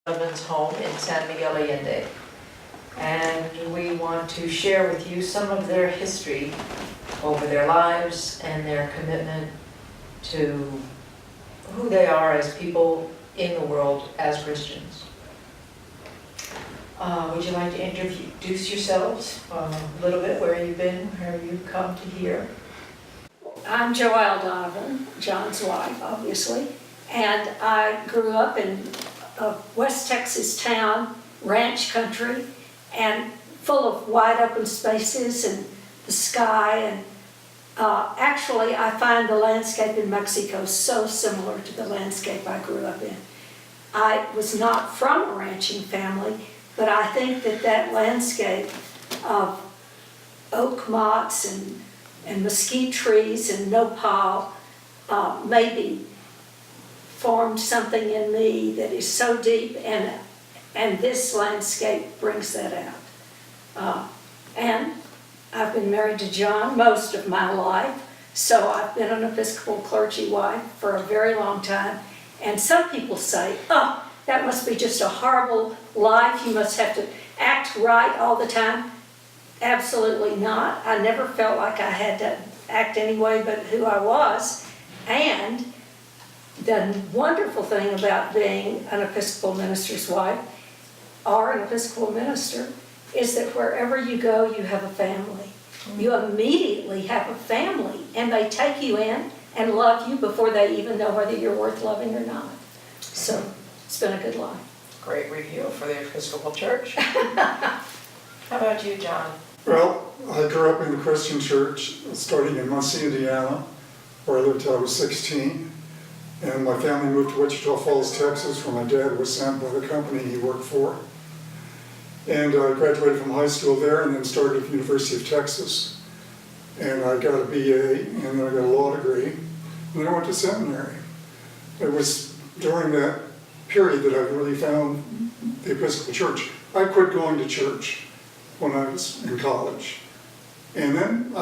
Donovan's home in San Miguel Allende. And we want to share with you some of their history over their lives and their commitment to who they are as people in the world as Christians. Would you like to introduce yourselves a little bit, where you've been, where you've come to here? I'm Joelle Donovan, John's wife, obviously, and I grew up in a West Texas town, ranch country, and full of wide open spaces and the sky. And actually, I find the landscape in Mexico so similar to the landscape I grew up in. I was not from a ranching family, but I think that landscape of oak mottes and mesquite trees and nopal maybe formed something in me that is so deep, and this landscape brings that out. And I've been married to John most of my life, so I've been an Episcopal clergy wife for a very long time. And some people say, oh, that must be just a horrible life. You must have to act right all the time. Absolutely not. I never felt like I had to act anyway but who I was. And the wonderful thing about being an Episcopal minister's wife or an Episcopal minister is that wherever you go, you have a family. You immediately have a family, and they take you in and love you before they even know whether you're worth loving or not. So it's been a good life. Great review for the Episcopal Church. How about you, John? Well, I grew up in the Christian church, starting in Muncie, Indiana, where I lived till I was 16. And my family moved to Wichita Falls, Texas, where my dad was sent by the company he worked for. And I graduated from high school there and then started at the University of Texas. And I got a BA, and then I got a law degree. And then I went to seminary. It was during that period that I really found the Episcopal Church. I quit going to church when I was in college. And then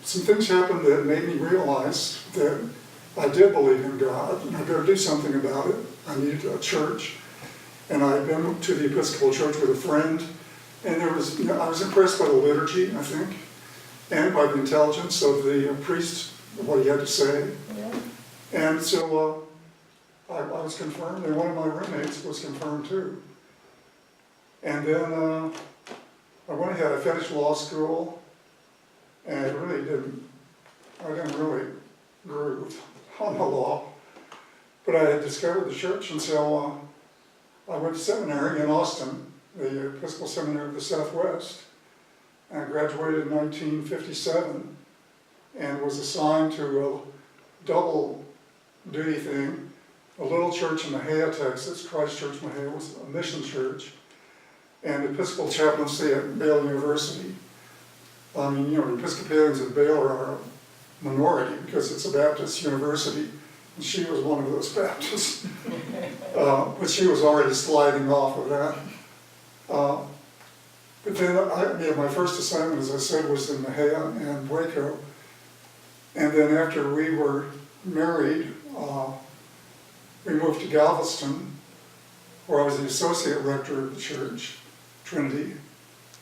some things happened that made me realize that I did believe in God, and I better do something about it. I needed a church. And I had been to the Episcopal Church with a friend, and I was impressed by the liturgy, I think, and by the intelligence of the priest, what he had to say. Yeah. And so I was confirmed, and one of my roommates was confirmed too. And then I went ahead, I finished law school, and I didn't really groove on the law, but I had discovered the church, and so I went to seminary in Austin, the Episcopal Seminary of the Southwest. And I graduated in 1957 and was assigned to a double duty thing. A little church in Mejia, Texas, Christ Church Mejia, was a mission church, and Episcopal chaplaincy at Baylor University. I mean, the Episcopalians at Baylor are a minority because it's a Baptist university, and she was one of those Baptists. But she was already sliding off of that. But then my first assignment, as I said, was in Mejia and Waco. And then after we were married, we moved to Galveston, where I was the associate rector of the church, Trinity.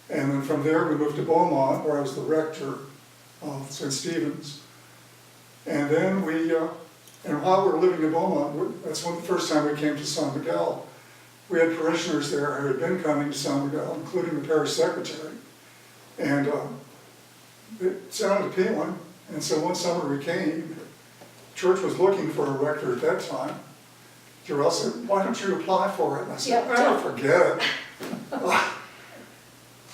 And then from there we moved to Beaumont, where I was the rector of St. Stephen's. And then and while we were living in Beaumont, that's the first time we came to San Miguel. We had parishioners there who had been coming to San Miguel, including the parish secretary. And it sounded appealing. And so one summer we came. The church was looking for a rector at that time. Joelle said, "Why don't you apply for it?" And I said, "Oh, forget it."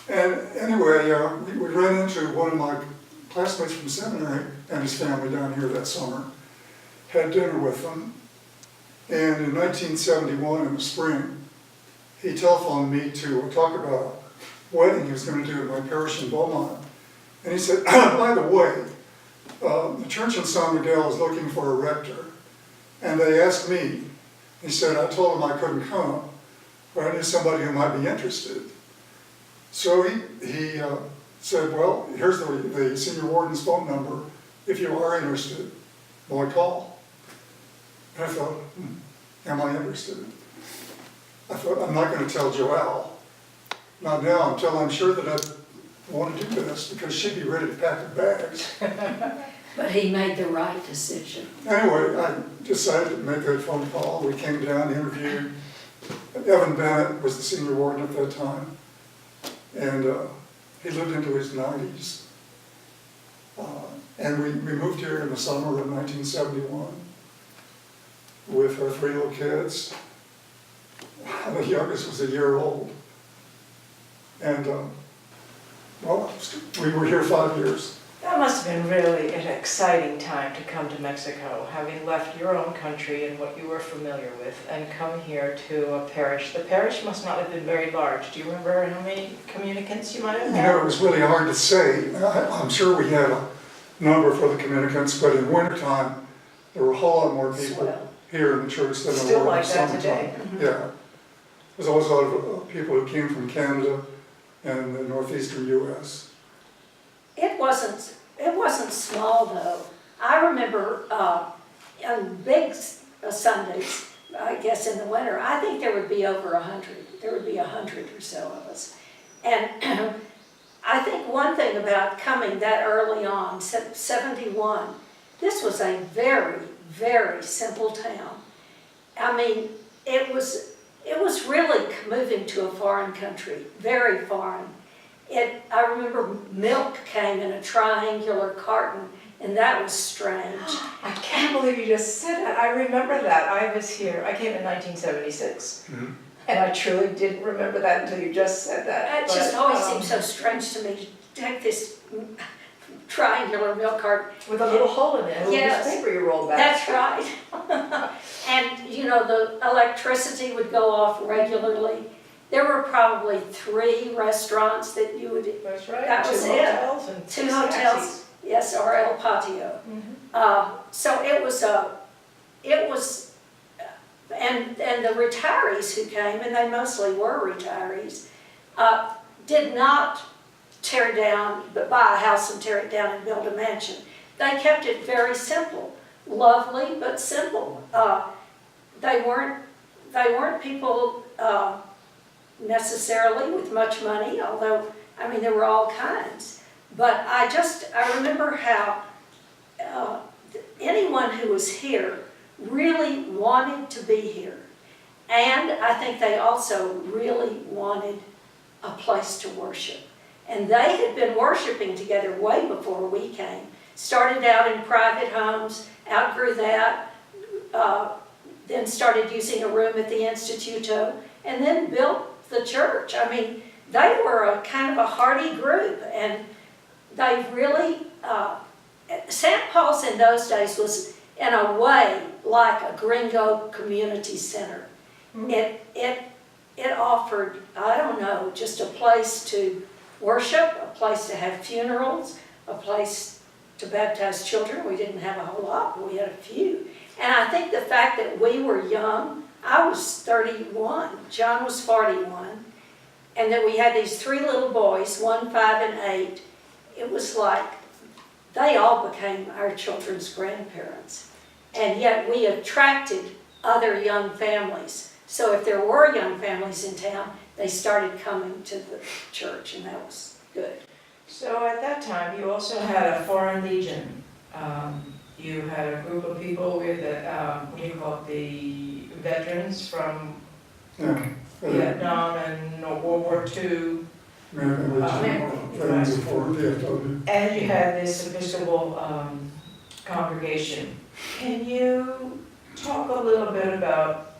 And anyway, we ran into one of my classmates from seminary and his family down here that summer. Had dinner with them. And in 1971, in the spring, he telephoned me to talk about a wedding he was going to do at my parish in Beaumont. And he said, "By the way, the church in San Miguel is looking for a rector. And they asked me." He said, "I told them I couldn't come, but I knew somebody who might be interested." So he said, "Well, here's the senior warden's phone number. If you are interested, will I call?" And I thought, am I interested? I thought, I'm not gonna tell Joelle, not now, until I'm sure that I want to do this, because she'd be ready to pack her bags. But he made the right decision. Anyway, I decided to make that phone call. We came down, interviewed. Evan Bennett was the senior warden at that time, and he lived into his 90s. And we moved here in the summer of 1971 with our 3 little kids. The youngest was a year old. And, well, we were here 5 years. That must have been really an exciting time to come to Mexico, having left your own country and what you were familiar with, and come here to a parish. The parish must not have been very large. Do you remember how many communicants you might have You had? know, it was really hard to say. I'm sure we had a number for the communicants, but in wintertime, there were a whole lot more people Swell. here in the church than Still there were in like the that summertime. today. Yeah. There's always a lot of people who came from Canada and the northeastern US. It wasn't small though. I remember on big Sundays, I guess in the winter, I think there would be over 100. There would be 100 or so of us. And I think one thing about coming that early on, 71, this was a very, very simple town. I mean, it was really moving to a foreign country, very foreign. I remember milk came in a triangular carton, and that was strange. I can't believe you just said that. I remember that. I was here. I came in 1976. Mm-hmm. And I truly didn't remember that until you just said that. It just always seemed so strange to me to take this triangular milk carton. With a little hole in it, a little Yes. piece of paper you roll back. That's right. And, you know, the electricity would go off regularly. There were probably 3 restaurants that you would, That's right. That was 2 it. hotels and 2 6 hotels, taxis. yes, or El Patio. So it was, and the retirees who came, and they mostly were retirees, did not tear down, but buy a house and tear it down and build a mansion. They kept it very simple, lovely but simple. They weren't people necessarily with much money, although, I mean, there were all kinds. But I remember how anyone who was here really wanted to be here. And I think they also really wanted a place to worship. And they had been worshiping together way before we came. Started out in private homes, outgrew that, then started using a room at the Instituto, and then built the church. I mean, they were a kind of a hardy group, and they really, St. Paul's in those days was in a way like a gringo community center. It offered, I don't know, just a place to worship, a place to have funerals, a place to baptize children. We didn't have a whole lot, but we had a few. And I think the fact that we were young, I was 31, John was 41, and that we had these 3 little boys, 1, 5, and 8, it was like they all became our children's grandparents. And yet we attracted other young families. So if there were young families in town, they started coming to the church, and that was good. So at that time, you also had a foreign legion. You had a group of people with, what do you call it, the veterans from Vietnam and World War II. American Legion, Veterans of Foreign VFW. And you had this Episcopal congregation. Can you talk a little bit about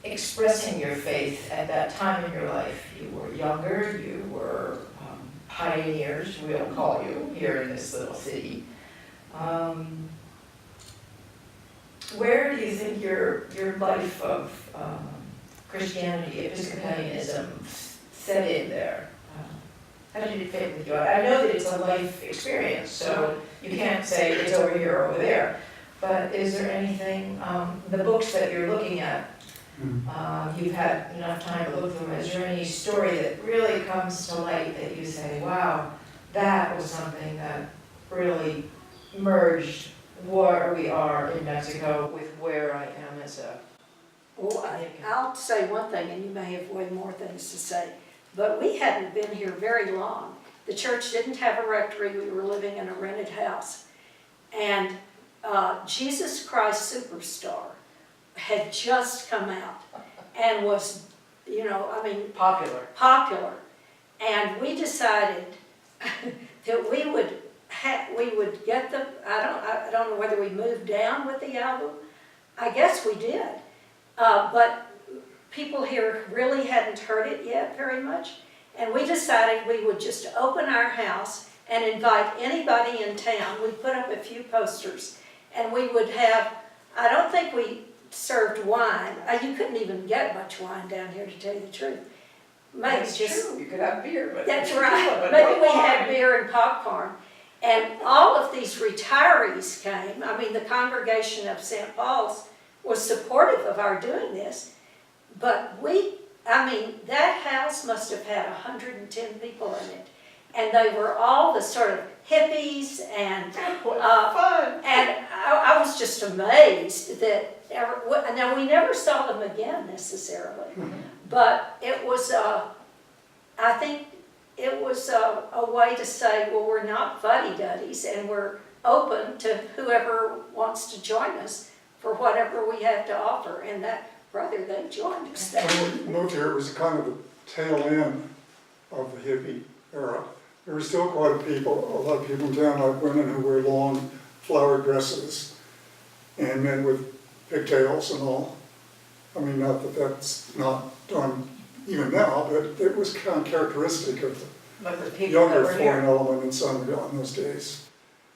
expressing your faith at that time in your life? You were younger, you were pioneers, we'll call you, here in this little city. Where do you think your life of Christianity, Episcopalianism, set in there? How did it fit with you? I know that it's a life experience, so you can't say it's over here or over there. But is there anything, the books that you're looking at, you've had enough time to look through, is there any story that really comes to light that you say, wow, that was something that really merged where we are in Mexico with where I am as a Well, I'll say one thing, and you may have way more things to say, but we hadn't been here very long. The church didn't have a rectory, we were living in a rented house. And Jesus Christ Superstar had just come out and was, popular. And we decided that we would get the, I don't know whether we moved down with the album. I guess we did. But people here really hadn't heard it yet very much. And we decided we would just open our house and invite anybody in town. We put up a few posters and we would have, I don't think we served wine. You couldn't even get much wine down here, to tell you the truth. Maybe That's just, true, you could have beer, but. that's right. Maybe we had beer and popcorn. And all of these retirees came. I mean, the congregation of St. Paul's was supportive of our doing this. But that house must have had 110 people in it. And they were all the sort of hippies and Fun. and I was just amazed that, now we never saw them again necessarily, but it was, I think it was a way to say, well, we're not fuddy-duddies and we're open to whoever wants to join us for whatever we have to offer. And that, brother, they joined us. When we moved here, it was kind of the tail end of the hippie era. There were still quite a lot of people in town, like women who wear long flowered dresses and men with pigtails and all. I mean, not that that's not done even now, but it was kind of characteristic of But the the people that younger were foreign here, element in Somerville in those days.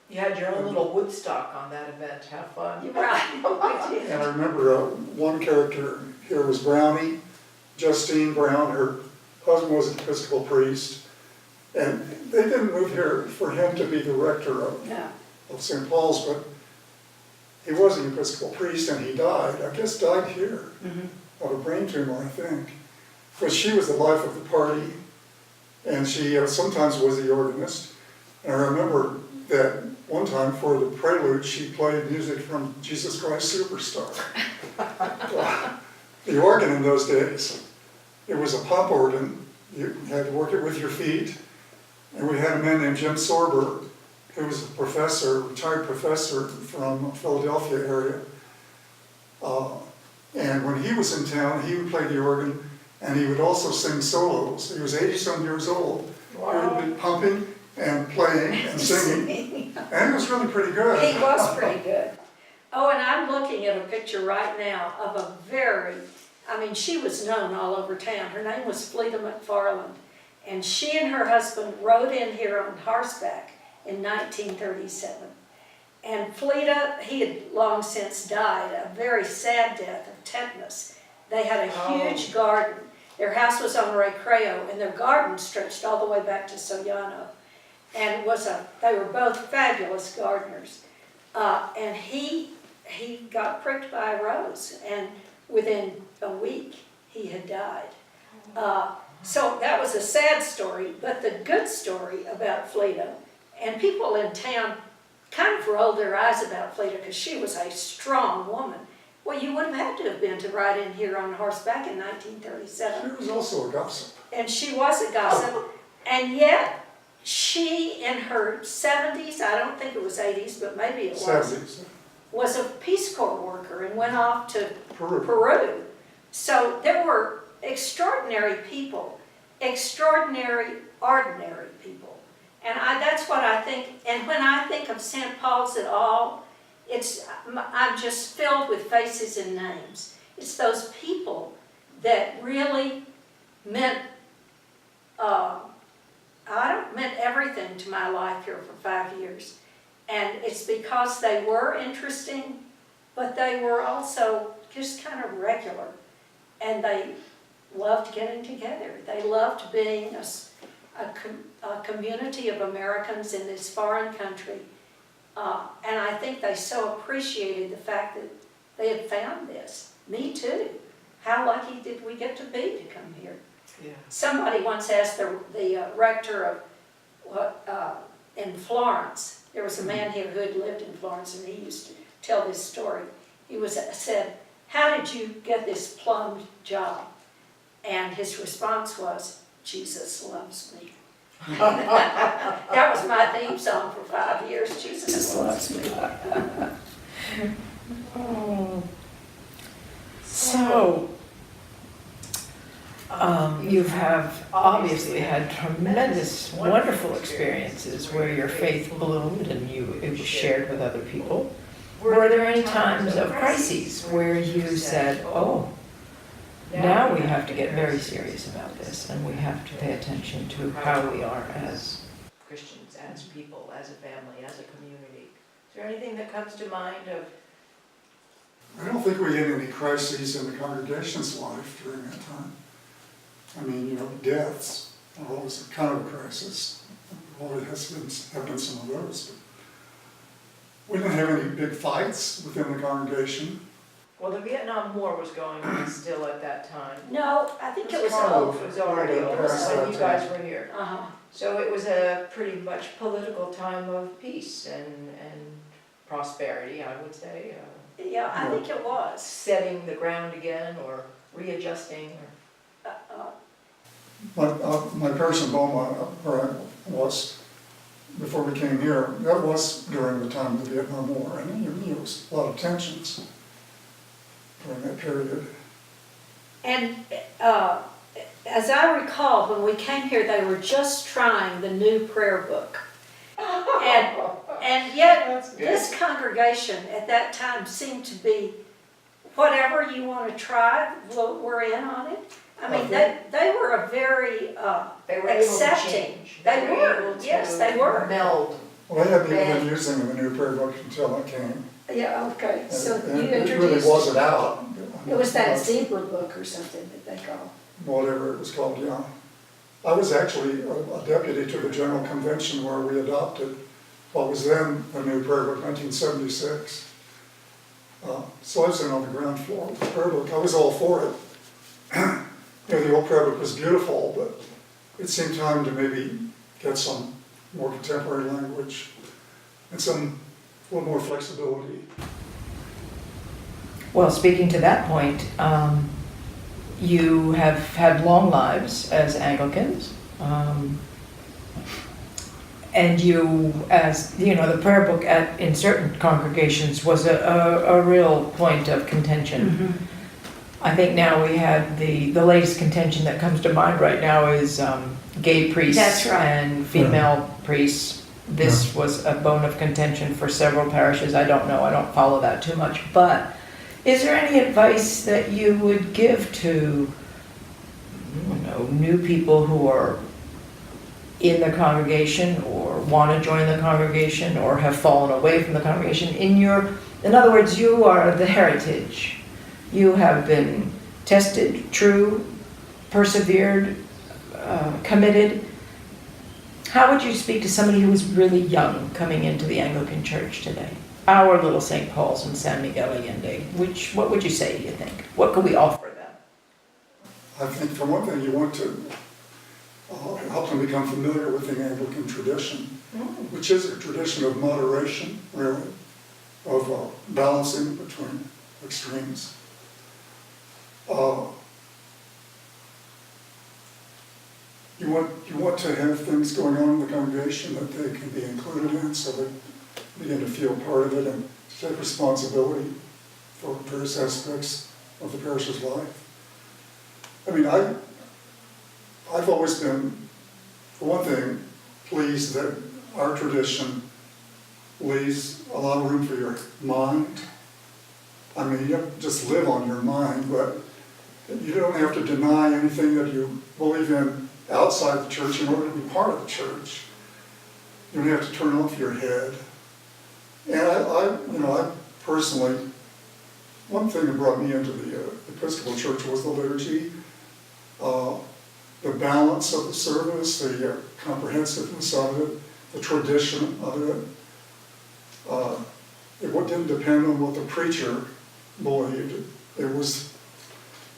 you had your own little Woodstock on that event, have fun. Right. We did. And I remember one character here was Brownie, Justine Brown. Her husband was an Episcopal priest. And they didn't move here for him to be the rector of St. Paul's, but he was an Episcopal priest and he died. I guess died here of a brain tumor, I think. But she was the life of the party, and she sometimes was the organist. And I remember that one time for the prelude, she played music from Jesus Christ Superstar. The organ in those days, it was a pump organ. You had to work it with your feet. And we had a man named Jim Sorber, who was a professor, retired professor from Philadelphia area. And when he was in town, he would play the organ, and he would also sing solos. He was 80-some years old. Wow. He would be pumping and playing and singing. And he was really pretty good. He was pretty good. Oh, and I'm looking at a picture right now of she was known all over town. Her name was Fleda McFarland. And she and her husband rode in here on horseback in 1937. And Fleda, he had long since died, a very sad death of tetanus. They had a huge garden. Their house was on Recreo, and their garden stretched all the way back to Sollano. And they were both fabulous gardeners. And he got pricked by a rose, and within a week he had died. So that was a sad story, but the good story about Fleda, and people in town kind of rolled their eyes about Fleda because she was a strong woman. Well, you would have had to have been to ride in here on horseback in 1937. She was also a gossip. And she was a gossip, and yet she, in her 70s, I don't think it was 80s, but maybe it was, 70s. was a Peace Corps worker and went off to Peru. Peru. So there were extraordinary people, extraordinary, ordinary people. And that's what I think, and when I think of St. Paul's at all, I'm just filled with faces and names. It's those people that really meant everything to my life here for 5 years. And it's because they were interesting, but they were also just kind of regular. And they loved getting together. They loved being a community of Americans in this foreign country. And I think they so appreciated the fact that they had found this. Me too. How lucky did we get to be to come here? Yeah. Somebody once asked the rector of in Florence. There was a man here who had lived in Florence, and he used to tell this story. He said, how did you get this plumbed job? And his response was, Jesus loves me. That was my theme song for 5 years, Jesus loves me. Oh. So, you have obviously had tremendous, wonderful experiences where your faith bloomed and it was shared with other people. Were there any times of crises where you said, oh, now we have to get very serious about this and we have to pay attention to how we are as Christians, as people, as a family, as a community? Is there anything that comes to mind of? I don't think we had any crises in the congregation's life during that time. I mean, deaths are always a kind of a crisis. Always have been some of those. But we didn't have any big fights within the congregation. Well, the Vietnam War was going on still at that time. No, I think it was Cardo. over. It was already over when you guys were here. Uh-huh. So it was a pretty much political time of peace and prosperity, I would say. Yeah, I think it was. Setting the ground again or readjusting. My parish in Beaumont, where I was before we came here, that was during the time of the Vietnam War, and there was a lot of tensions during that period. And as I recall, when we came here, they were just trying the new prayer book. And yet, this congregation at that time seemed to be, whatever you want to try, we're in on it. I mean, they were a very They were accepting. able to change. They were, able to yes, they were. meld. Well, I hadn't even been using the new prayer book until I came. Yeah, okay, so And you it really introduced, wasn't out. it was that zebra book or something that they call. Whatever it was called, yeah. I was actually a deputy to the General Convention where we adopted what was then the new prayer book, 1976. So I was in on the ground floor with the prayer book. I was all for it. The old prayer book was beautiful, but it seemed time to maybe get some more contemporary language and a little more flexibility. Well, speaking to that point, you have had long lives as Anglicans. And you, as the prayer book in certain congregations was a real point of contention. Mm-hmm. I think now we had the latest contention that comes to mind right now is gay priests That's right. and female priests. This was a bone of contention for several parishes. I don't know, I don't follow that too much. But is there any advice that you would give to new people who are in the congregation or want to join the congregation or have fallen away from the congregation? In other words, you are the heritage. You have been tested, true, persevered, committed. How would you speak to somebody who is really young coming into the Anglican Church today? Our little St. Paul's in San Miguel Allende. What would you say, do you think? What could we offer them? I think for one thing, you want to help them become familiar with the Anglican tradition, which is a tradition of moderation, really, of balancing between extremes. You want to have things going on in the congregation that they can be included in, so they begin to feel part of it and take responsibility for various aspects of the parish's life. I mean, I've always been, for one thing, pleased that our tradition leaves a lot of room for your mind. I mean, you don't just live on your mind, but you don't have to deny anything that you believe in outside the church in order to be part of the church. You don't have to turn off your head. And I personally, one thing that brought me into the Episcopal Church was the liturgy, the balance of the service, the comprehensiveness of it, the tradition of it. It didn't depend on what the preacher believed. It was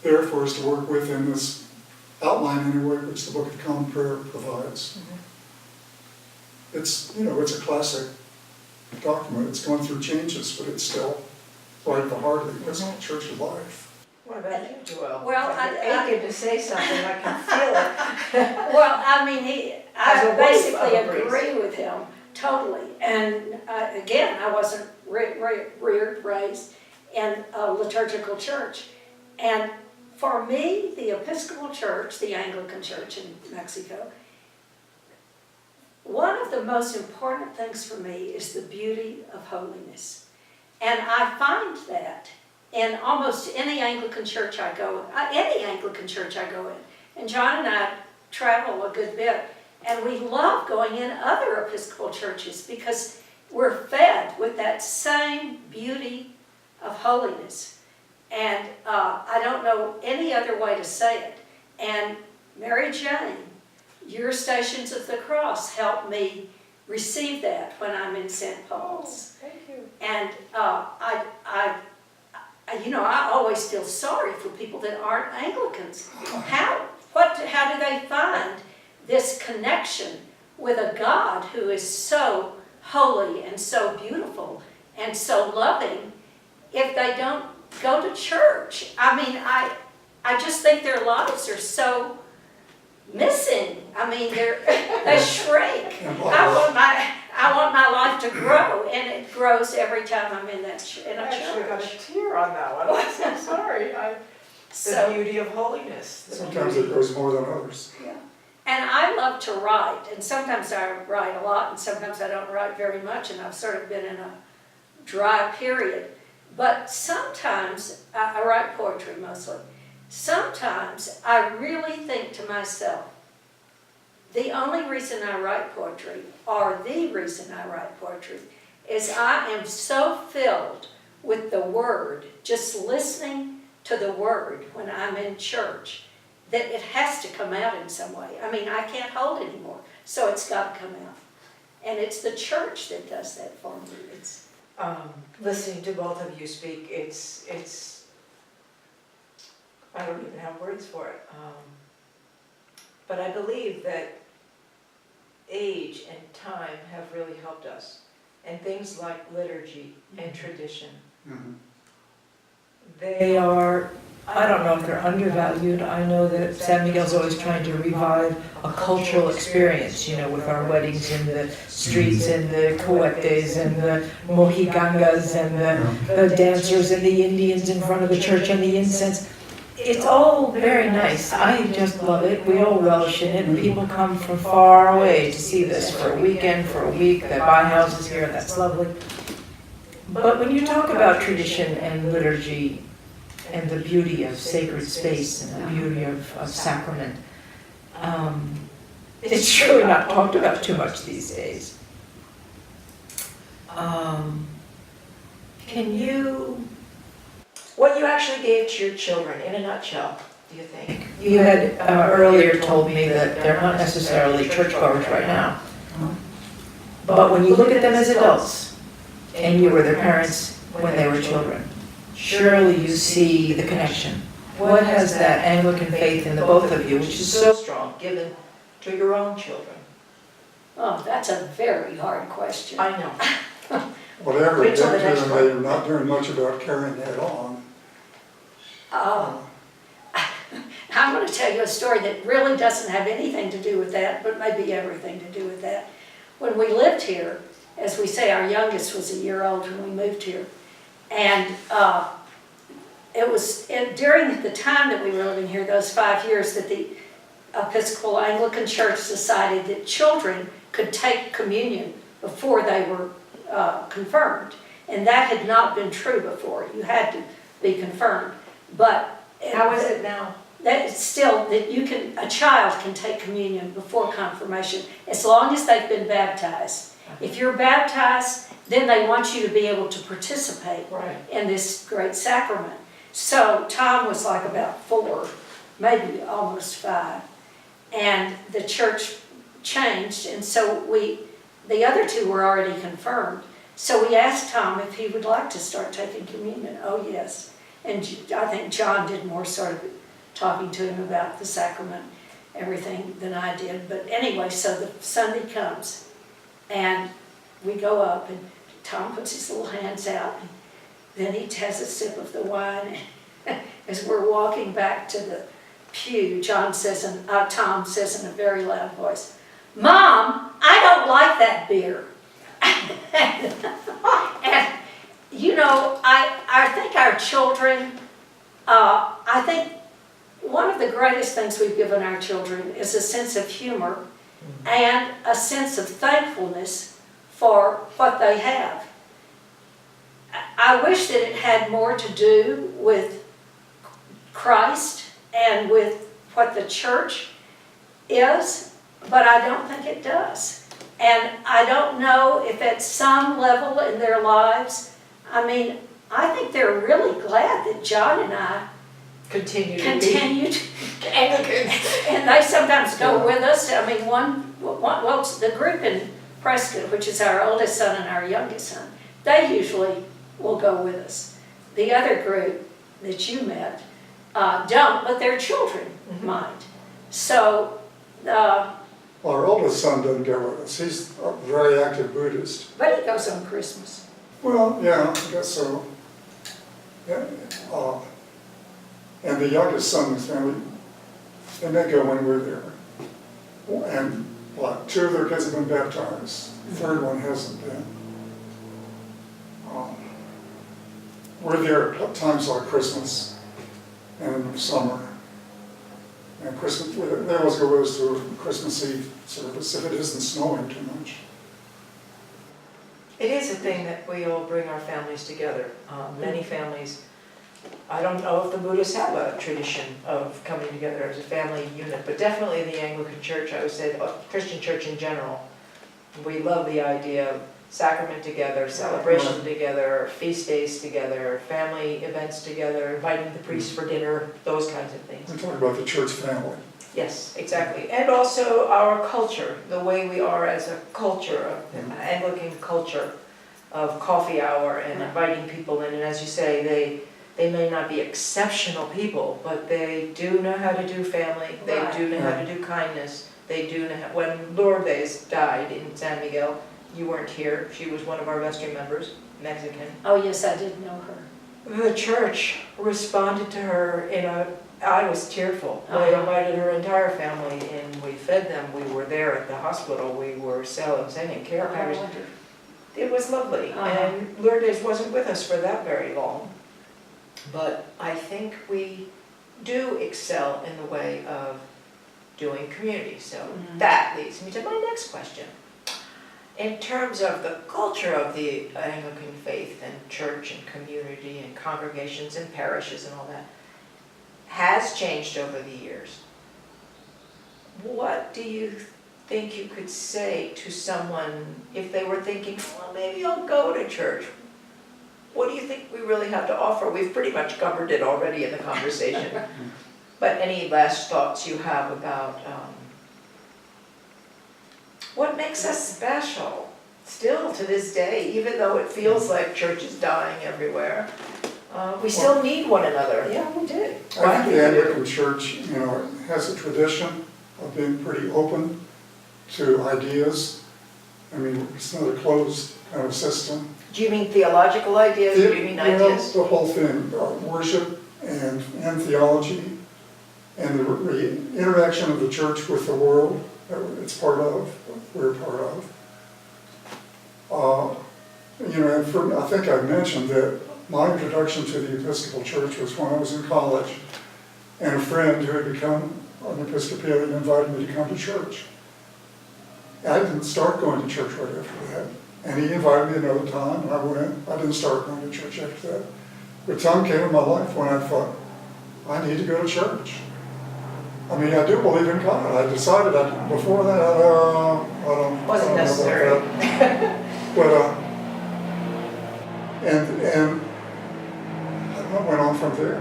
there for us to work with in this outline anyway, which the Book of Common Prayer provides. Mm-hmm. It's a classic document. It's gone through changes, but it's still right at the heart of the Episcopal Church of life. What about you, Joel? Well, You're aching to say something, I can feel it. Well, I mean, As a I wife basically of a priest. agree with him, totally. And again, I wasn't raised in a liturgical church. And for me, the Episcopal Church, the Anglican Church in Mexico, one of the most important things for me is the beauty of holiness. And I find that in almost any Anglican church I go in, and John and I travel a good bit, and we love going in other Episcopal churches because we're fed with that same beauty of holiness. And I don't know any other way to say it. And Mary Jane, your Stations of the Cross help me receive that when I'm in St. Paul's. Thank you. And I always feel sorry for people that aren't Anglicans. How do they find this connection with a God who is so holy and so beautiful and so loving if they don't go to church? I mean, I just think their lives are so missing. I mean, they shrink. I want my life to grow, and it grows every time I'm in a I actually got a church. tear on that one, I'm so sorry. The beauty of holiness. Sometimes it goes more than others. Yeah. And I love to write, and sometimes I write a lot, and sometimes I don't write very much, and I've sort of been in a dry period. But sometimes, I write poetry mostly, sometimes I really think to myself, the only reason I write poetry, or the reason I write poetry, is I am so filled with the Word, just listening to the Word when I'm in church, that it has to come out in some way. I mean, I can't hold it anymore, so it's got to come out. And it's the church that does that for me. It's listening to both of you speak, it's I don't even have words for it. But I believe that age and time have really helped us. And things like liturgy and tradition. Mhm. They are, I don't know if they're undervalued. I know that San Miguel's always trying to revive a cultural experience, with our weddings in the streets and the cohetes and the mojigangas and the dancers and the Indians in front of the church and the incense. It's all very nice. I just love it. We all relish in it. And people come from far away to see this for a weekend, for a week. They buy houses here. That's lovely. But when you talk about tradition and liturgy and the beauty of sacred space and the beauty of sacrament, it's really not talked about too much these days. Can you... What you actually gave to your children, in a nutshell, do you think? You had earlier told me that they're not necessarily churchgoers right now. But when you look at them as adults, and you were their parents when they were children, surely you see the connection. What has that Anglican faith in the both of you, which is so strong, Given to your own children? Oh, that's a very hard question. I know. Whatever Wait it till did the to next them, one. they're not doing much about carrying that on. I'm going to tell you a story that really doesn't have anything to do with that, but maybe everything to do with that. When we lived here, as we say, our youngest was a year old when we moved here. And it was during the time that we were living here, those 5 years, that the Episcopal Anglican Church decided that children could take communion before they were confirmed. And that had not been true before. You had to be confirmed. But How is it now? that it's still that a child can take communion before confirmation as long as they've been baptized. If you're baptized, then they want you to be able to participate in this great sacrament. So Tom was like about 4, maybe almost 5, and the church changed, and so the other 2 were already confirmed. So we asked Tom if he would like to start taking communion. Oh yes, and I think John did more sort of talking to him about the sacrament, everything than I did. But anyway, so the Sunday comes, and we go up, and Tom puts his little hands out, and Then he has a sip of the wine. As we're walking back to the pew, Tom says in a very loud voice, "Mom, I don't like that beer." And, you know, I think our children, I think one of the greatest things we've given our children is a sense of humor and a sense of thankfulness for what they have. I wish that it had more to do with Christ and with what the church is, but I don't think it does. And I don't know if at some level in their lives, I mean, I think they're really glad that John and I Continued. and they sometimes go with us. I mean, well, the group in Prescott, which is our oldest son and our youngest son, they usually will go with us. The other group that you met don't, but their children might. So, Our oldest son doesn't go with us. He's a very active Buddhist. but he goes on Christmas. Well, yeah, I guess so. Yeah, and the youngest son in the family, they may go when we're there. And like 2 of their kids have been baptized. The third one hasn't been. We're there at times like Christmas and in the summer. And Christmas, they always go with us to a Christmas Eve service if it isn't snowing too much. It is a thing that we all bring our families together. Many families, I don't know if the Buddhists have a tradition of coming together as a family unit, but definitely the Anglican Church, I would say, the Christian Church in general, we love the idea of sacrament together, celebration together, feast days together, family events together, inviting the priest for dinner, those kinds of things. We're talking about the church family. Yes, exactly. And also our culture, the way we are as a culture, an Anglican culture of coffee hour and inviting people in. And as you say, they may not be exceptional people, but they do know how to do family. They do know how to do kindness. They do know how, when Lourdes died in San Miguel, you weren't here. She was one of our vestry members, Mexican. Oh, yes, I did know her. The church responded to her I was tearful. They invited her entire family in, we fed them, we were there at the hospital, we were sending care packages. It was lovely, and Lourdes wasn't with us for that very long. But I think we do excel in the way of doing community. So that leads me to my next question. In terms of the culture of the Anglican faith and church and community and congregations and parishes and all that has changed over the years. What do you think you could say to someone if they were thinking, well, maybe I'll go to church? What do you think we really have to offer? We've pretty much covered it already in the conversation. But any last thoughts you have about what makes us special still to this day, even though it feels like church is dying everywhere? We still need one another. Yeah, we do. I think the Anglican Church, has a tradition of being pretty open to ideas. I mean, it's not a closed kind of system. Do you mean theological ideas, or do you mean ideas? The whole thing, worship and theology, and the interaction of the church with the world that it's part of, we're part of. And I think I mentioned that my introduction to the Episcopal Church was when I was in college, and a friend who had become an Episcopalian invited me to come to church. I didn't start going to church right after that, and he invited me another time, and I went. I didn't start going to church after that. But a time came in my life when I thought, I need to go to church. I mean, I do believe in God. I decided before that, I don't Wasn't know necessary. about that. But and I went on from there.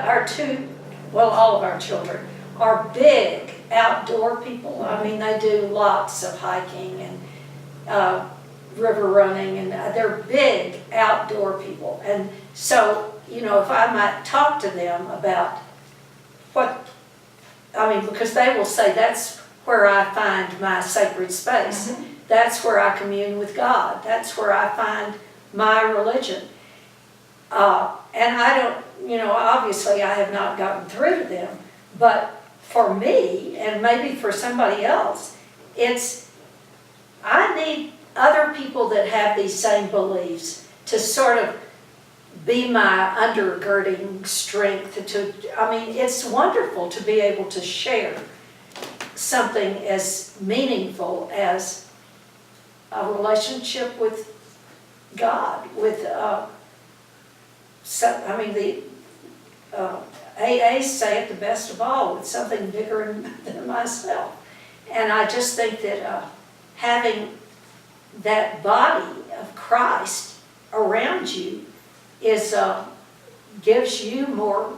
Our two, all of our children are big outdoor people. I mean, they do lots of hiking and river running, and they're big outdoor people. And so, if I might talk to them about because they will say that's where I find my sacred space. that's where I commune with God. That's where I find my religion. And I don't, obviously I have not gotten through to them, but for me, and maybe for somebody else, I need other people that have these same beliefs to sort of be my undergirding strength. It's wonderful to be able to share something as meaningful as a relationship with God, with the AAs say it the best of all, it's something bigger than myself. And I just think that having that body of Christ around you gives you more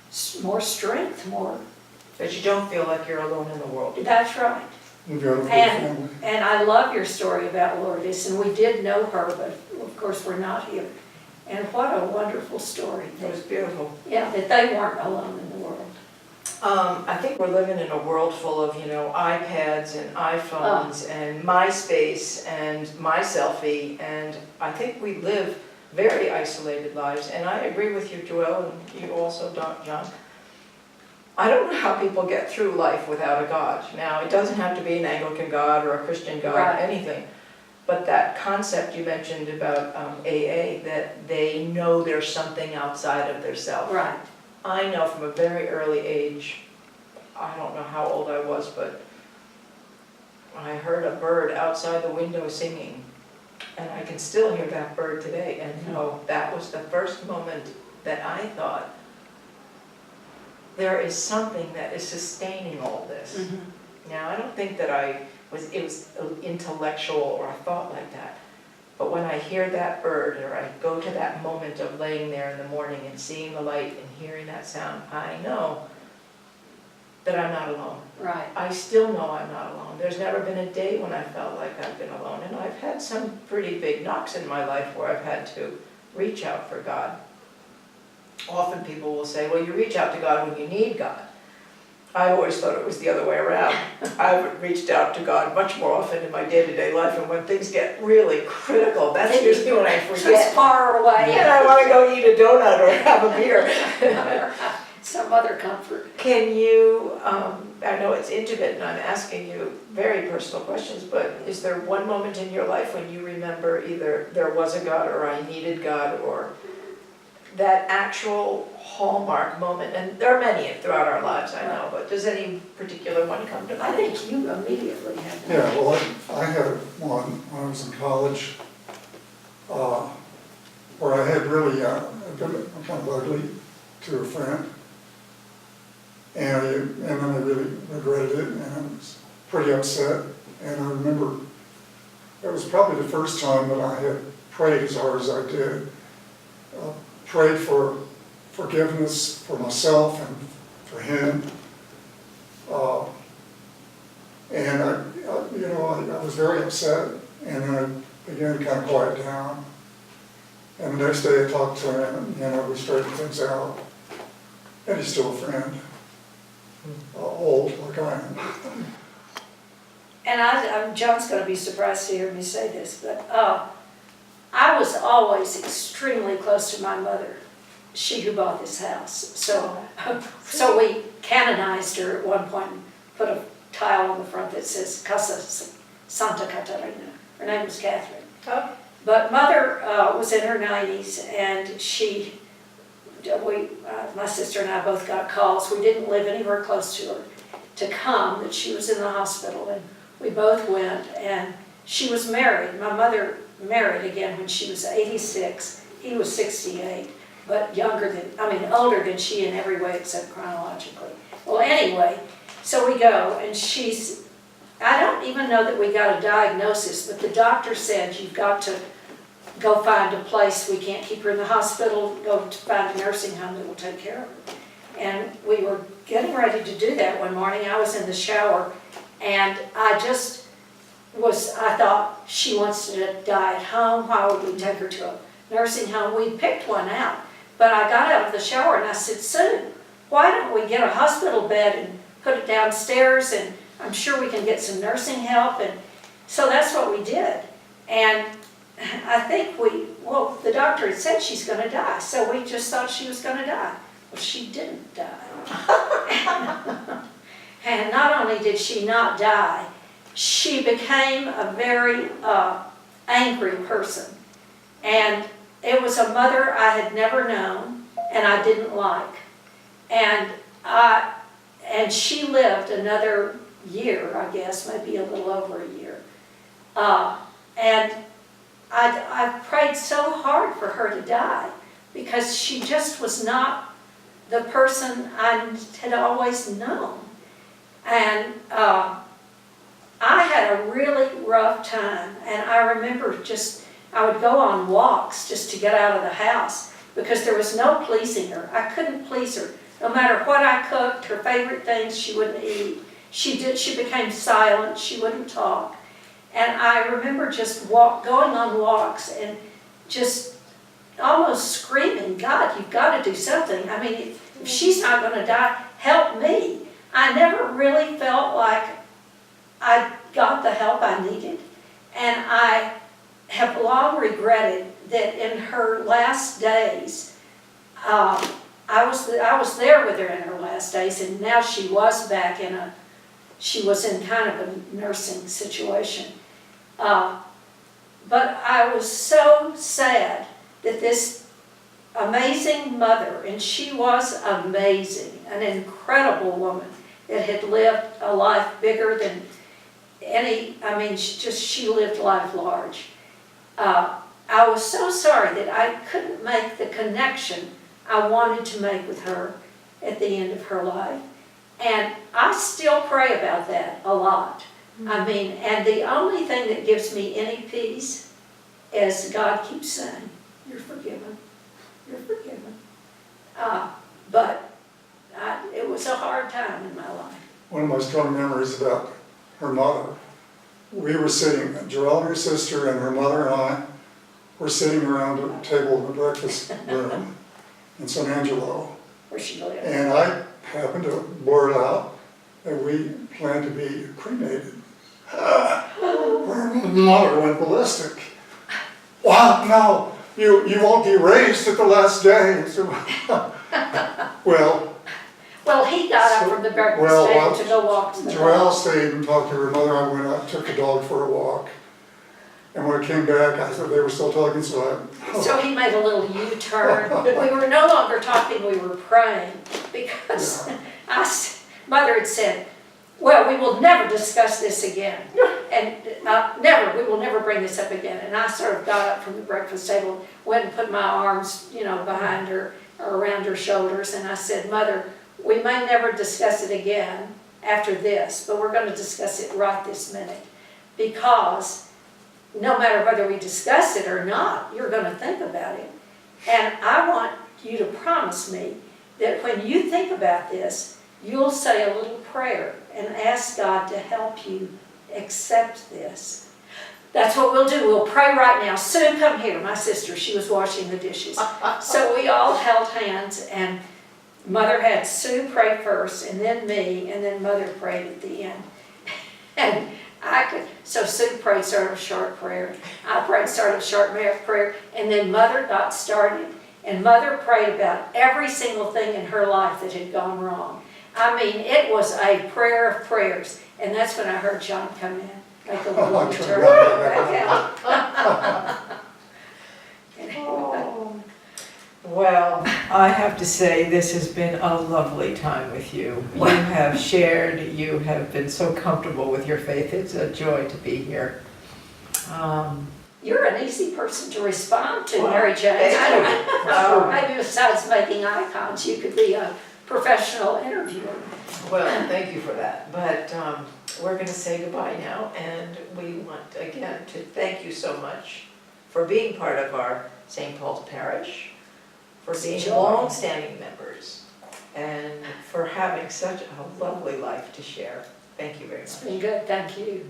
strength, more. That you don't feel like you're alone in the world. That's right. You've got a good family. And I love your story about Lourdes, and we did know her, but of course we're not here. And what a wonderful story. It was beautiful. Yeah, that they weren't alone in the world. I think we're living in a world full of, iPads and iPhones and MySpace and MySelfie, and I think we live very isolated lives. And I agree with you, Joelle, and you also, John. I don't know how people get through life without a God. Now, it doesn't have to be an Anglican God or a Christian God or anything. But that concept you mentioned about AA, that they know there's something outside of their self. Right. I know from a very early age, I don't know how old I was, but I heard a bird outside the window singing. And I can still hear that bird today. And no, that was the first moment that I thought, there is something that is sustaining all this. Mm-hmm. Now, I don't think that it was intellectual or a thought like that. But when I hear that bird, or I go to that moment of laying there in the morning and seeing the light and hearing that sound, I know that I'm not alone. Right. I still know I'm not alone. There's never been a day when I felt like I've been alone. And I've had some pretty big knocks in my life where I've had to reach out for God. Often people will say, well, you reach out to God when you need God. I always thought it was the other way around. I've reached out to God much more often in my day-to-day life, and when things get really critical, that's usually when I Just forget. far away. And I want to go eat a donut or have a beer. Some other comfort. Can you, I know it's intimate and I'm asking you very personal questions, but is there one moment in your life when you remember either there was a God or I needed God, or that actual hallmark moment? And there are many throughout our lives, I know, but does any particular one come to I mind? think you immediately had that. Yeah, well, I had one when I was in college, where I had really been kind of ugly to a friend. And then I really regretted it, and I was pretty upset. And I remember it was probably the first time that I had prayed as hard as I did. Prayed for forgiveness for myself and for him. And I was very upset, and then I began to kind of quiet down. And the next day I talked to him, and we straightened things out. And he's still a friend. Old like I am. And John's going to be surprised to hear me say this, but I was always extremely close to my mother, she who bought this house. So we canonized her at one point and put a tile on the front that says Casa Santa Catarina. Her name was Catherine. Oh. But Mother was in her 90s, and my sister and I both got calls. We didn't live anywhere close to her to come, that she was in the hospital, and we both went. And she was married. My mother married again when she was 86. He was 68, but older than she in every way except chronologically. Well, anyway, so we go, and I don't even know that we got a diagnosis, but the doctor said, you've got to go find a place. We can't keep her in the hospital. Go to find a nursing home that will take care of her. And we were getting ready to do that one morning. I was in the shower, and I thought, she wants to die at home. Why would we take her to a nursing home? We picked one out. But I got out of the shower and I said, Sue, why don't we get a hospital bed and put it downstairs, and I'm sure we can get some nursing help. And So that's what we did. And I think the doctor had said she's gonna die, so we just thought she was gonna die. Well, she didn't die. And not only did she not die, she became a very angry person. And it was a mother I had never known and I didn't like. And she lived another year, I guess, maybe a little over a year. And I prayed so hard for her to die because she just was not the person I had always known. And I had a really rough time, and I remember I would go on walks just to get out of the house because there was no pleasing her. I couldn't please her. No matter what I cooked, her favorite things she wouldn't eat. She became silent, she wouldn't talk. And I remember just going on walks and just almost screaming, God, you've got to do something. I mean, if she's not going to die, help me. I never really felt like I got the help I needed. And I have long regretted that in her last days, I was there with her in her last days, and now she was back she was in kind of a nursing situation. But I was so sad that this amazing mother, and she was amazing, an incredible woman that had lived a life bigger than she lived life large. I was so sorry that I couldn't make the connection I wanted to make with her at the end of her life. And I still pray about that a lot. And the only thing that gives me any peace is God keeps saying, you're forgiven, you're forgiven. It was a hard time in my life. One of my strong memories about her mother, we were sitting, Joelle and her sister and her mother and I were sitting around a table in the breakfast room in San Angelo. Where she lived. And I happened to blurt out that we planned to be cremated. Her mother went ballistic. Wow, no, you won't be raised at the last day. So, Well, he got up from the breakfast table to go walk to the Joelle dog. stayed and talked to her mother. I went out, took the dog for a walk. And when I came back, I thought they were still talking, so So he made a little U-turn. We were no longer talking, we were praying, because Mother had said, well, we will never discuss this again. And we will never bring this up again. And I sort of got up from the breakfast table, went and put my arms, behind her, or around her shoulders, and I said, Mother, we may never discuss it again after this, but we're going to discuss it right this minute. Because no matter whether we discuss it or not, you're going to think about it. And I want you to promise me that when you think about this, you'll say a little prayer and ask God to help you accept this. That's what we'll do. We'll pray right now. Sue, come here. My sister, she was washing the dishes. So we all held hands, and Mother had Sue pray first, and then me, and then Mother prayed at the end. And so Sue prayed sort of a short prayer. I prayed sort of a short prayer, and then Mother got started. And Mother prayed about every single thing in her life that had gone wrong. It was a prayer of prayers. And that's when I heard John come in, like a little turn back out. Well, I have to say, this has been a lovely time with you. You have shared, you have been so comfortable with your faith. It's a joy to be here. You're an easy person to respond to, Mary Jane. I don't know. Maybe besides making icons, you could be a professional interviewer. Well, thank you for that. But we're going to say goodbye now, and we want again to thank you so much for being part of our St. Paul's Parish, for being long-standing members, and for having such a lovely life to share. Thank you very much. It's been good, thank you.